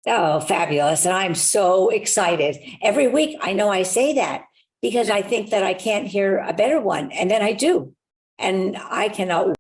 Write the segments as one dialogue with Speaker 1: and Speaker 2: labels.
Speaker 1: Oh, fabulous. And I'm so excited. Every week, I know I say that because I think that I can't hear a better one. And then I do. And I cannot.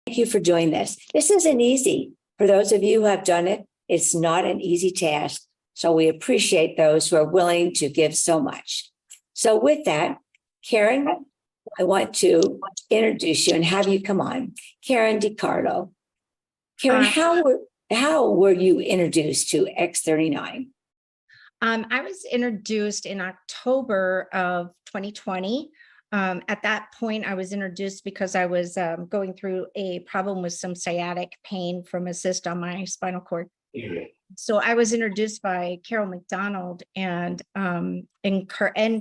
Speaker 1: Thank you for doing this. This isn't easy. For those of you who have done it, it's not an easy task. So we appreciate those who are willing to give so much. So with that, Karen, I want to introduce you and have you come on. Karen DiCarlo. Karen, how were you introduced to X39?
Speaker 2: I was introduced in October of 2020. At that point, I was introduced because I was going through a problem with some sciatic pain from a cyst on my spinal cord. So I was introduced by Carol McDonald and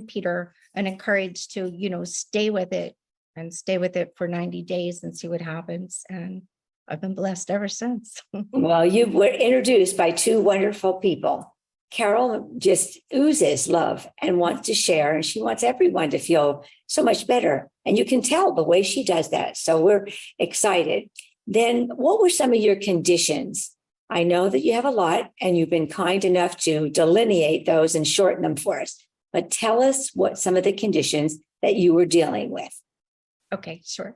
Speaker 2: Peter, and encouraged to, stay with it for 90 days and see what happens. And I've been blessed ever since.
Speaker 1: Well, you were introduced by two wonderful people. Carol just oozes love and wants to share, and she wants everyone to feel so much better. And you can tell the way she does that. So we're excited. Then what were some of your conditions? I know that you have a lot and you've been kind enough to delineate those and shorten them for us. But tell us what some of the conditions that you were dealing with.
Speaker 2: Okay, sure.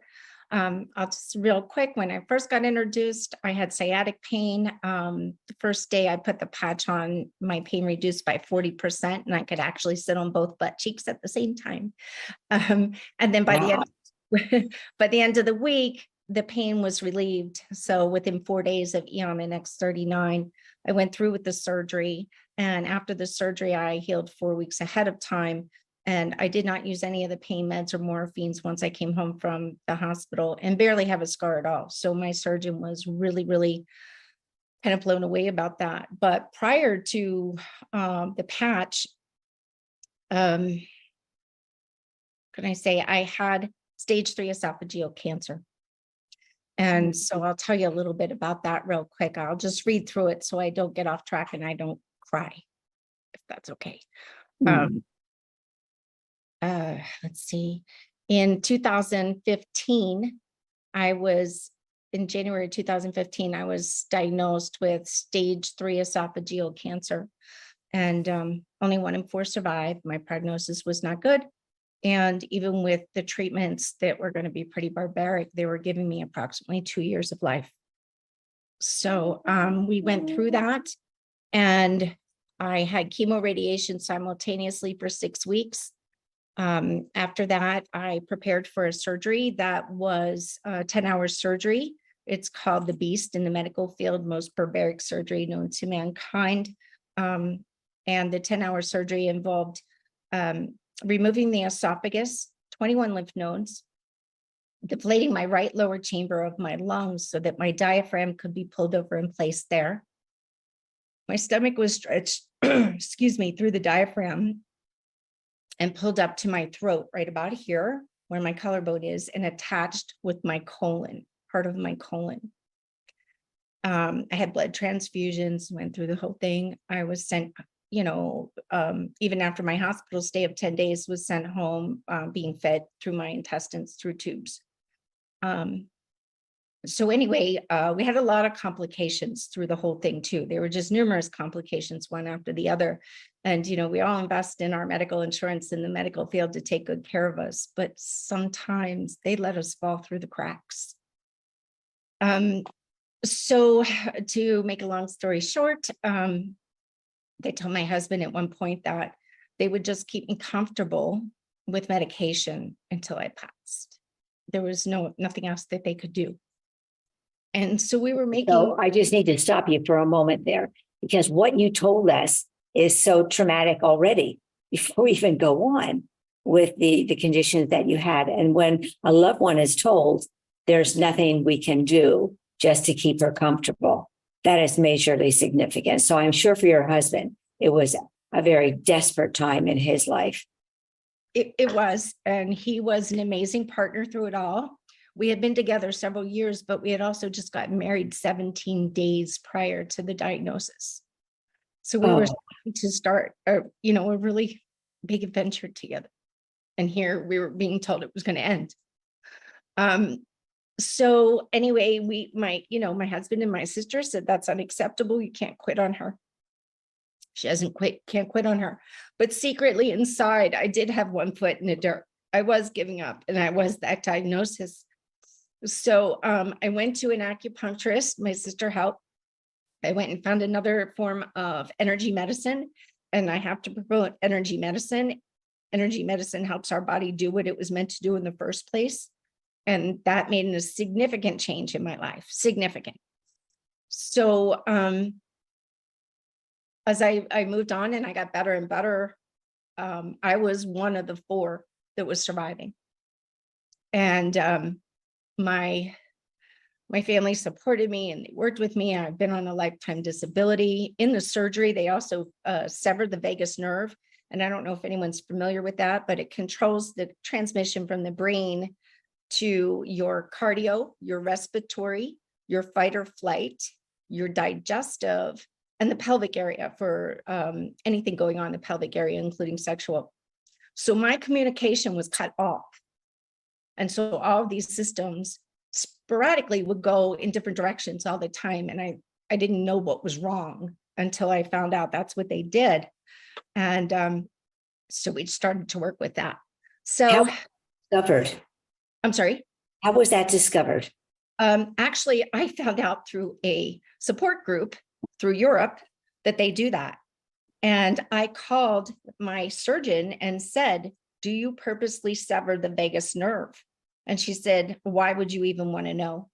Speaker 2: I'll just real quick. When I first got introduced, I had sciatic pain. The first day I put the patch on, my pain reduced by 40%, and I could actually sit on both butt cheeks at the same time. And then by the end of the week, the pain was relieved. So within 4 days of EOM and X39, I went through with the surgery. And after the surgery, I healed 4 weeks ahead of time. And I did not use any of the pain meds or morphines once I came home from the hospital, and barely have a scar at all. So my surgeon was really, really kind of blown away about that. But prior to the patch, can I say I had stage 3 esophageal cancer. And so I'll tell you a little bit about that real quick. I'll just read through it so I don't get off track and I don't cry, if that's okay. Let's see. In 2015, in January 2015, I was diagnosed with stage 3 esophageal cancer, and only 1 in 4 survived. My prognosis was not good. And even with the treatments that were going to be pretty barbaric, they were giving me approximately 2 years of life. So we went through that, and I had chemo radiation simultaneously for 6 weeks. After that, I prepared for a surgery that was a 10-hour surgery. It's called the Beast in the medical field, most barbaric surgery known to mankind. And the 10-hour surgery involved removing the esophagus, 21 lymph nodes, deflating my right lower chamber of my lungs so that my diaphragm could be pulled over and placed there. My stomach was stretched, excuse me, through the diaphragm and pulled up to my throat right about here where my collarbone is, and attached with my colon, part of my colon. I had blood transfusions, went through the whole thing. I was sent, even after my hospital stay of 10 days, was sent home, being fed through my intestines through tubes. So anyway, we had a lot of complications through the whole thing too. There were just numerous complications, one after the other. And, we all invest in our medical insurance in the medical field to take good care of us, but sometimes they let us fall through the cracks. So to make a long story short, they told my husband at one point that they would just keep me comfortable with medication until I passed. There was nothing else that they could do. And so we were making.
Speaker 1: So I just need to stop you for a moment there, because what you told us is so traumatic already before we even go on with the conditions that you had. And when a loved one is told there's nothing we can do just to keep her comfortable, that is majorly significant. So I'm sure for your husband, it was a very desperate time in his life.
Speaker 2: It was, and he was an amazing partner through it all. We had been together several years, but we had also just gotten married 17 days prior to the diagnosis. So we were to start, a really big adventure together. And here we were being told it was going to end. So anyway, my husband and my sister said, that's unacceptable. You can't quit on her. She can't quit on her. But secretly inside, I did have one foot in the dirt. I was giving up, and I was that diagnosis. So I went to an acupuncturist. My sister helped. I went and found another form of energy medicine, and I have to promote energy medicine. Energy medicine helps our body do what it was meant to do in the first place. And that made a significant change in my life, significant. So as I moved on and I got better and better, I was one of the 4 that was surviving. And my family supported me and they worked with me. I've been on a lifetime disability. In the surgery, they also severed the vagus nerve. And I don't know if anyone's familiar with that, but it controls the transmission from the brain to your cardio, your respiratory, your fight or flight, your digestive, and the pelvic area for anything going on in the pelvic area, including sexual. So my communication was cut off. And so all of these systems sporadically would go in different directions all the time. And I didn't know what was wrong until I found out that's what they did. And so we started to work with that. So
Speaker 1: how discovered?
Speaker 2: I'm sorry.
Speaker 1: How was that discovered?
Speaker 2: Actually, I found out through a support group through Europe that they do that. And I called my surgeon and said, do you purposely sever the vagus nerve? And she said, why would you even want to know?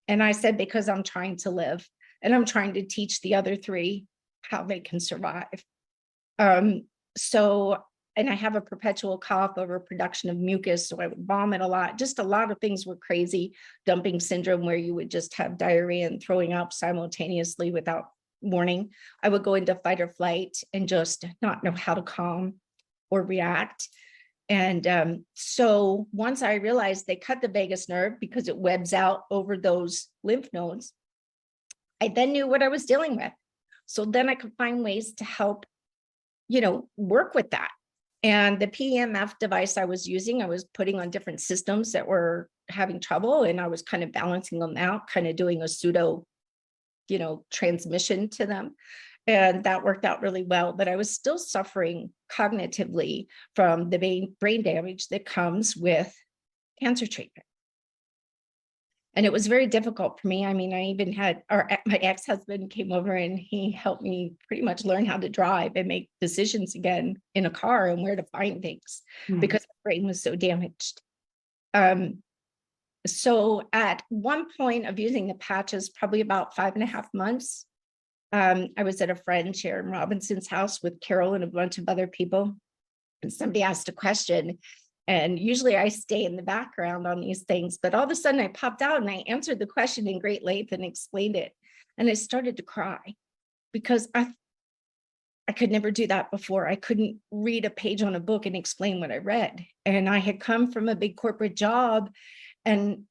Speaker 2: And I said, because I'm trying to live and I'm trying to teach the other 3 how they can survive. And I have a perpetual cough over production of mucus. So I would vomit a lot. Just a lot of things were crazy. Dumping syndrome, where you would just have diarrhea and throwing up simultaneously without warning. I would go into fight or flight and just not know how to calm or react. And so once I realized they cut the vagus nerve because it webs out over those lymph nodes, I then knew what I was dealing with. So then I could find ways to help, work with that. And the PEMF device I was using, I was putting on different systems that were having trouble, and I was kind of balancing them out, kind of doing a pseudo, transmission to them. And that worked out really well, but I was still suffering cognitively from the brain damage that comes with cancer treatment. And it was very difficult for me. I mean, I even had my ex-husband came over and he helped me pretty much learn how to drive and make decisions again in a car and where to find things because my brain was so damaged. So at one point of using the patches, probably about 5.5 months, I was at a friend, Sharon Robinson's house with Carol and a bunch of other people. And somebody asked a question. And usually I stay in the background on these things, but all of a sudden I popped out and I answered the question in great length and explained it. And I started to cry because I could never do that before. I couldn't read a page on a book and explain what I read. And I had come from a big corporate job and,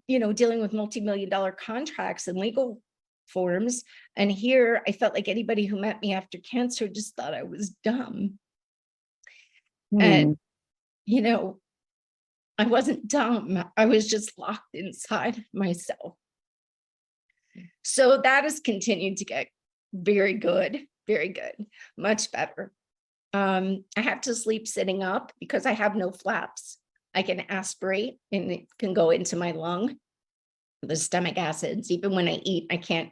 Speaker 2: dealing with multi-million-dollar contracts and legal forms. And here I felt like anybody who met me after cancer just thought I was dumb. And, I wasn't dumb. I was just locked inside myself. So that has continued to get very good, much better. I have to sleep sitting up because I have no flaps. I can aspirate and it can go into my lung. The stomach acids, even when I eat, I can't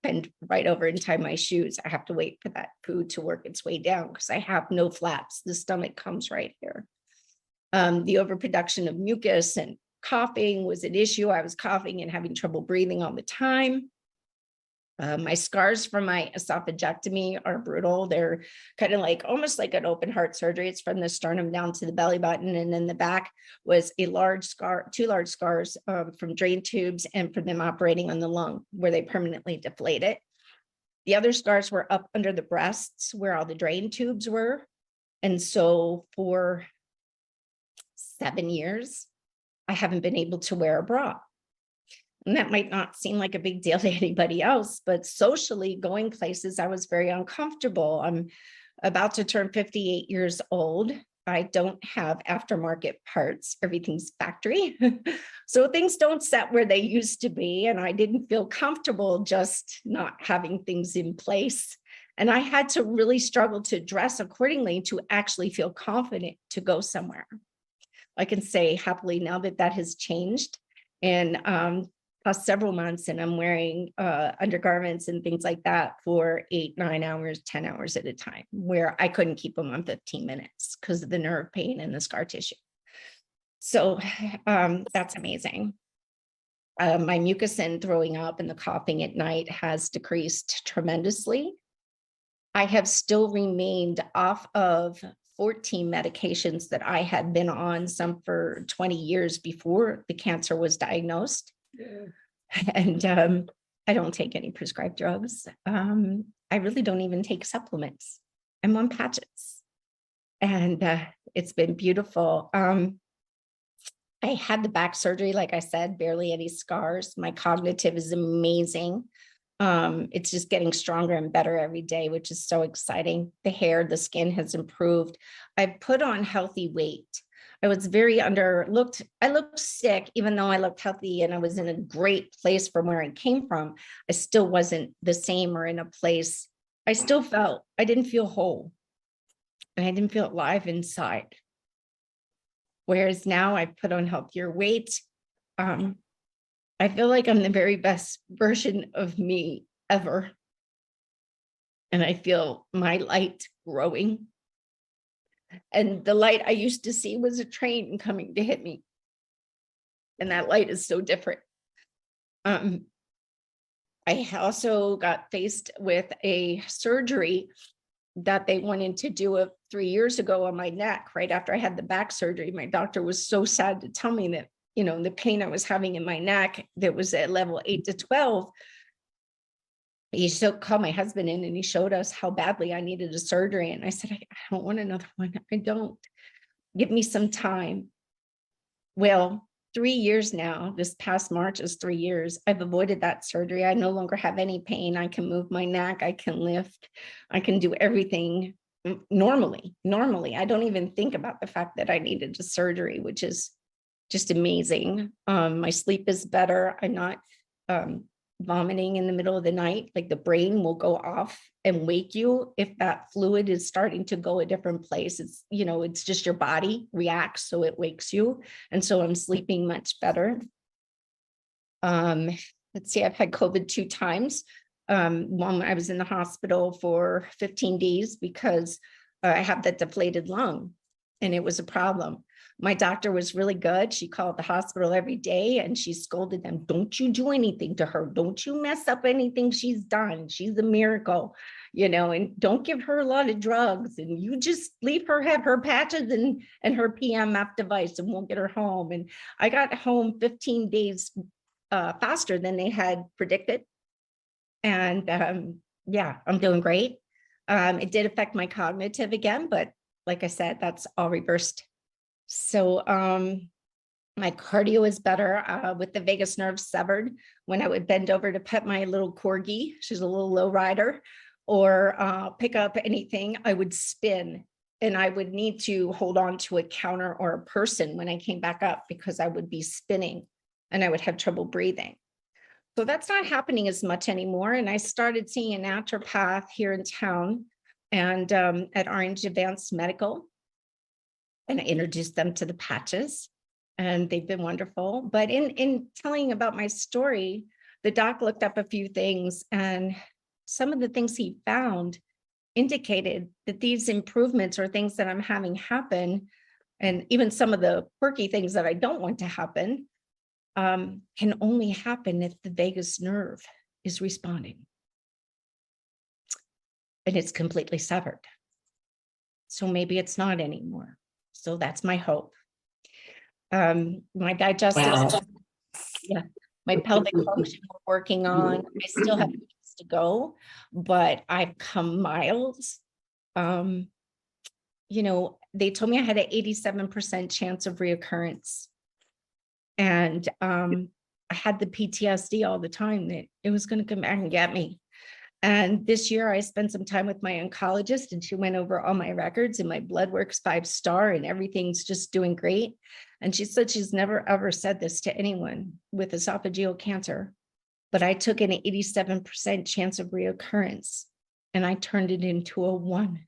Speaker 2: bend right over and tie my shoes. I have to wait for that food to work its way down because I have no flaps. The stomach comes right here. The overproduction of mucus and coughing was an issue. I was coughing and having trouble breathing all the time. My scars from my esophagectomy are brutal. They're kind of almost like an open heart surgery. It's from the sternum down to the belly button. And then the back was a large scar, 2 large scars from drain tubes and from them operating on the lung where they permanently deflate it. The other scars were up under the breasts where all the drain tubes were. And so for 7 years, I haven't been able to wear a bra. And that might not seem like a big deal to anybody else, but socially going places, I was very uncomfortable. I'm about to turn 58 years old. I don't have aftermarket parts. Everything's factory. So things don't set where they used to be. And I didn't feel comfortable just not having things in place. And I had to really struggle to dress accordingly to actually feel confident to go somewhere. I can say happily now that that has changed. And past several months, and I'm wearing undergarments and things like that for 8, 9 hours, 10 hours at a time, where I couldn't keep them on 15 minutes because of the nerve pain and the scar tissue. So that's amazing. My mucus and throwing up and the coughing at night has decreased tremendously. I have still remained off of 14 medications that I had been on, some for 20 years before the cancer was diagnosed. And I don't take any prescribed drugs. I really don't even take supplements. I'm on patches. And it's been beautiful. I had the back surgery, like I said, barely any scars. My cognitive is amazing. It's just getting stronger and better every day, which is so exciting. The hair, the skin has improved. I've put on healthy weight. I was very underlooked. I looked sick, even though I looked healthy and I was in a great place from where I came from. I still wasn't the same or in a place. I didn't feel whole and I didn't feel alive inside. Whereas now I've put on healthier weight. I feel like I'm the very best version of me ever. And I feel my light growing. And the light I used to see was a train coming to hit me. And that light is so different. I also got faced with a surgery that they wanted to do 3 years ago on my neck, right after I had the back surgery. My doctor was so sad to tell me that, the pain I was having in my neck that was at level 8 to 12. He called my husband in and he showed us how badly I needed a surgery. And I said, I don't want another one. I don't. Give me some time. Well, 3 years now, this past March is 3 years. I've avoided that surgery. I no longer have any pain. I can move my neck. I can lift. I can do everything normally. I don't even think about the fact that I needed a surgery, which is just amazing. My sleep is better. I'm not vomiting in the middle of the night. Like the brain will go off and wake you if that fluid is starting to go a different place. It's, it's just your body reacts, so it wakes you. And so I'm sleeping much better. Um, let's see, I've had COVID 2 times. One, I was in the hospital for 15 days because I have that deflated lung and it was a problem. My doctor was really good. She called the hospital every day and she scolded them. Don't you do anything to her. Don't you mess up anything she's done. She's a miracle, and don't give her a lot of drugs, and you just leave her have her patches and her PMF device and we'll get her home. And I got home 15 days faster than they had predicted. And yeah, I'm doing great. It did affect my cognitive again, but like I said, that's all reversed. So my cardio is better with the vagus nerve severed. When I would bend over to pet my little corgi, she's a little low rider, or pick up anything, I would spin and I would need to hold on to a counter or a person when I came back up because I would be spinning and I would have trouble breathing. So that's not happening as much anymore. And I started seeing a naturopath here in town and at Orange Advanced Medical. And I introduced them to the patches and they've been wonderful. But in telling about my story, the doc looked up a few things and some of the things he found indicated that these improvements or things that I'm having happen, and even some of the quirky things that I don't want to happen, can only happen if the vagus nerve is responding. And it's completely severed. So maybe it's not anymore. So that's my hope. My digestive,
Speaker 1: Wow.
Speaker 2: yeah, my pelvic function we're working on. I still have ways to go, but I've come miles. They told me I had an 87% chance of reoccurrence. And I had the PTSD all the time that it was going to come back and get me. And this year I spent some time with my oncologist and she went over all my records and my blood work's 5-star and everything's just doing great. And she said she's never ever said this to anyone with esophageal cancer, but I took an 87% chance of reoccurrence and I turned it into a 1%.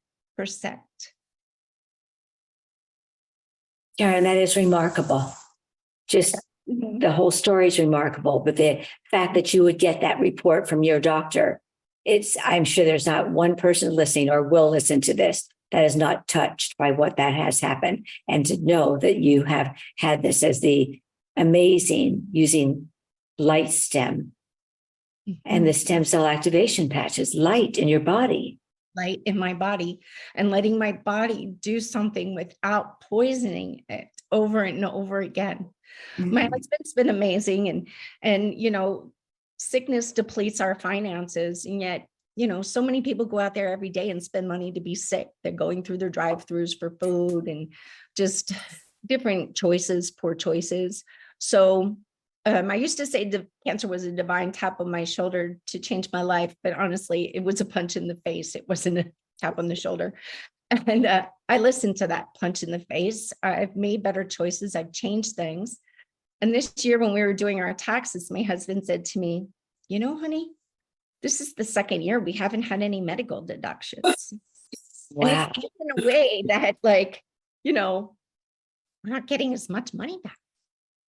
Speaker 1: Karen, that is remarkable. Just the whole story is remarkable, but the fact that you would get that report from your doctor, I'm sure there's not one person listening or will listen to this that is not touched by what that has happened. And to know that you have had this as the amazing using light stem and the stem cell activation patches, light in your body.
Speaker 2: Light in my body and letting my body do something without poisoning it over and over again. My husband's been amazing and sickness depletes our finances. And yet, so many people go out there every day and spend money to be sick. They're going through their drive-thrus for food and just different choices, poor choices. So I used to say the cancer was a divine tap on my shoulder to change my life, but honestly, it was a punch in the face. It wasn't a tap on the shoulder. And I listened to that punch in the face. I've made better choices. I've changed things. And this year when we were doing our taxes, my husband said to me, honey, this is the second year we haven't had any medical deductions.
Speaker 1: Wow.
Speaker 2: And it's in a way that we're not getting as much money back.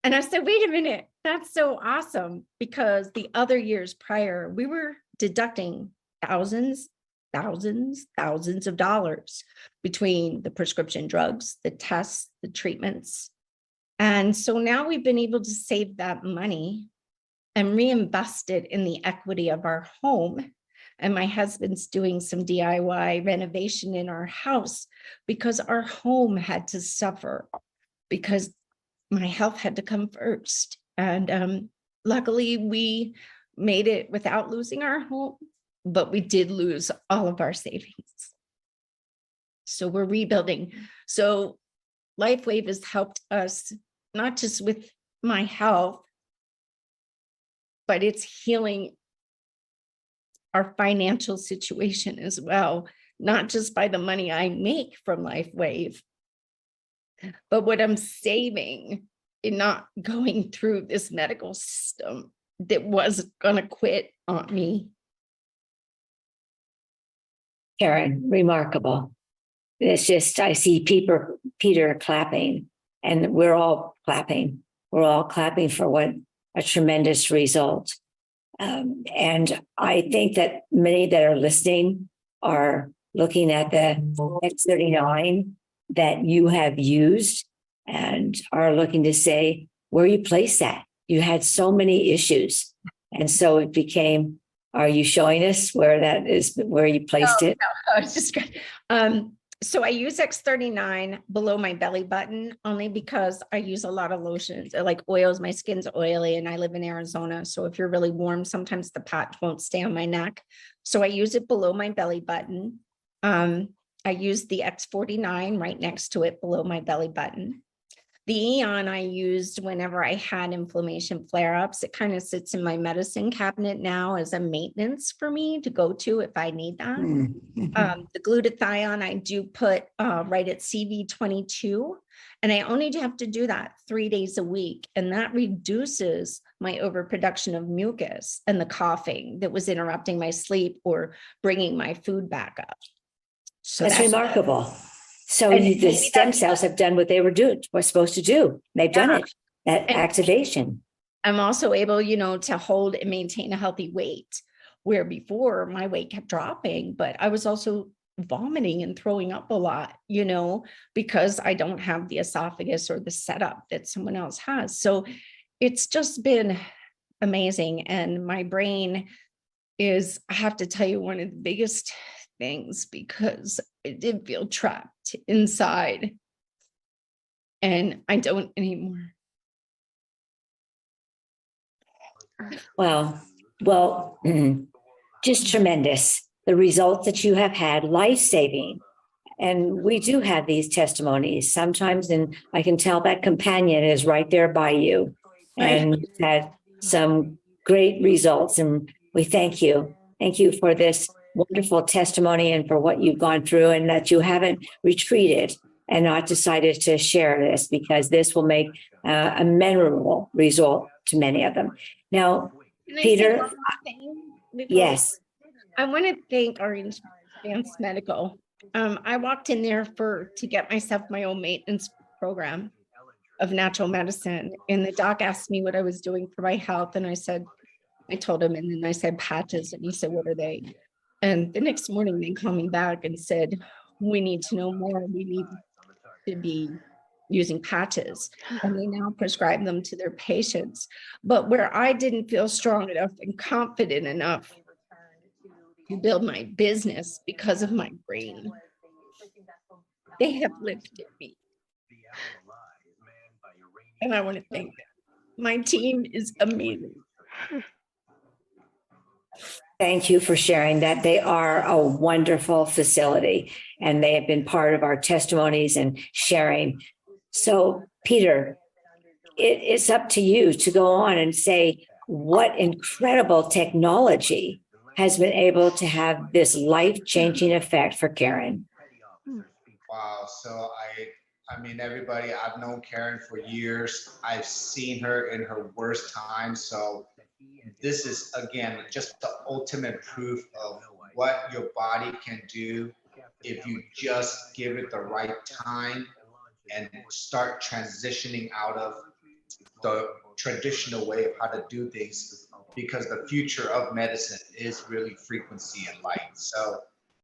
Speaker 2: And I said, wait a minute, that's so awesome. Because the other years prior, we were deducting thousands of dollars between the prescription drugs, the tests, the treatments. And so now we've been able to save that money and reinvest it in the equity of our home. And my husband's doing some DIY renovation in our house because our home had to suffer because my health had to come first. And luckily we made it without losing our home, but we did lose all of our savings. So we're rebuilding. So LifeWave has helped us, not just with my health, but it's healing our financial situation as well, not just by the money I make from LifeWave, but what I'm saving in not going through this medical system that was going to quit on me.
Speaker 1: Karen, remarkable. It's just, I see Peter clapping and we're all clapping. We're all clapping for what a tremendous result. And I think that many that are listening are looking at the X39 that you have used and are looking to say where you place that. You had so many issues. And so it became, are you showing us where that is, where you placed it?
Speaker 2: No, I was just, so I use X39 below my belly button only because I use a lot of lotions, like oils. My skin's oily and I live in Arizona. So if you're really warm, sometimes the patch won't stay on my neck. So I use it below my belly button. I use the X49 right next to it below my belly button. The Eon I used whenever I had inflammation flare-ups. It kind of sits in my medicine cabinet now as a maintenance for me to go to if I need that. The glutathione I do put right at CV22, and I only have to do that 3 days a week, and that reduces my overproduction of mucus and the coughing that was interrupting my sleep or bringing my food back up. So
Speaker 1: that's remarkable. So
Speaker 2: And
Speaker 1: the stem cells have done what they were supposed to do. They've done it, that activation.
Speaker 2: I'm also able, to hold and maintain a healthy weight, where before my weight kept dropping, but I was also vomiting and throwing up a lot, because I don't have the esophagus or the setup that someone else has. So it's just been amazing. And my brain is, I have to tell you, one of the biggest things, because I did feel trapped inside and I don't anymore.
Speaker 1: Well, just tremendous. The results that you have had, life-saving. And we do have these testimonies sometimes, and I can tell that companion is right there by you and had some great results. And we thank you. Thank you for this wonderful testimony and for what you've gone through, and that you haven't retreated and not decided to share this, because this will make a memorable result to many of them. Now, Peter, yes.
Speaker 2: I want to thank Orange Advanced Medical. I walked in there to get myself my own maintenance program of natural medicine. And the doc asked me what I was doing for my health. And I told him, and then I said patches. And he said, what are they? And the next morning they called me back and said, we need to know more. We need to be using patches, and they now prescribe them to their patients. But where I didn't feel strong enough and confident enough to build my business because of my brain, they have lifted me. And I want to thank them. My team is amazing.
Speaker 1: Thank you for sharing that. They are a wonderful facility, and they have been part of our testimonies and sharing. So, Peter, it's up to you to go on and say what incredible technology has been able to have this life-changing effect for Karen.
Speaker 3: Wow. So I mean, everybody, I've known Karen for years. I've seen her in her worst times. So this is, again, just the ultimate proof of what your body can do if you just give it the right time and start transitioning out of the traditional way of how to do things, because the future of medicine is really frequency and light. So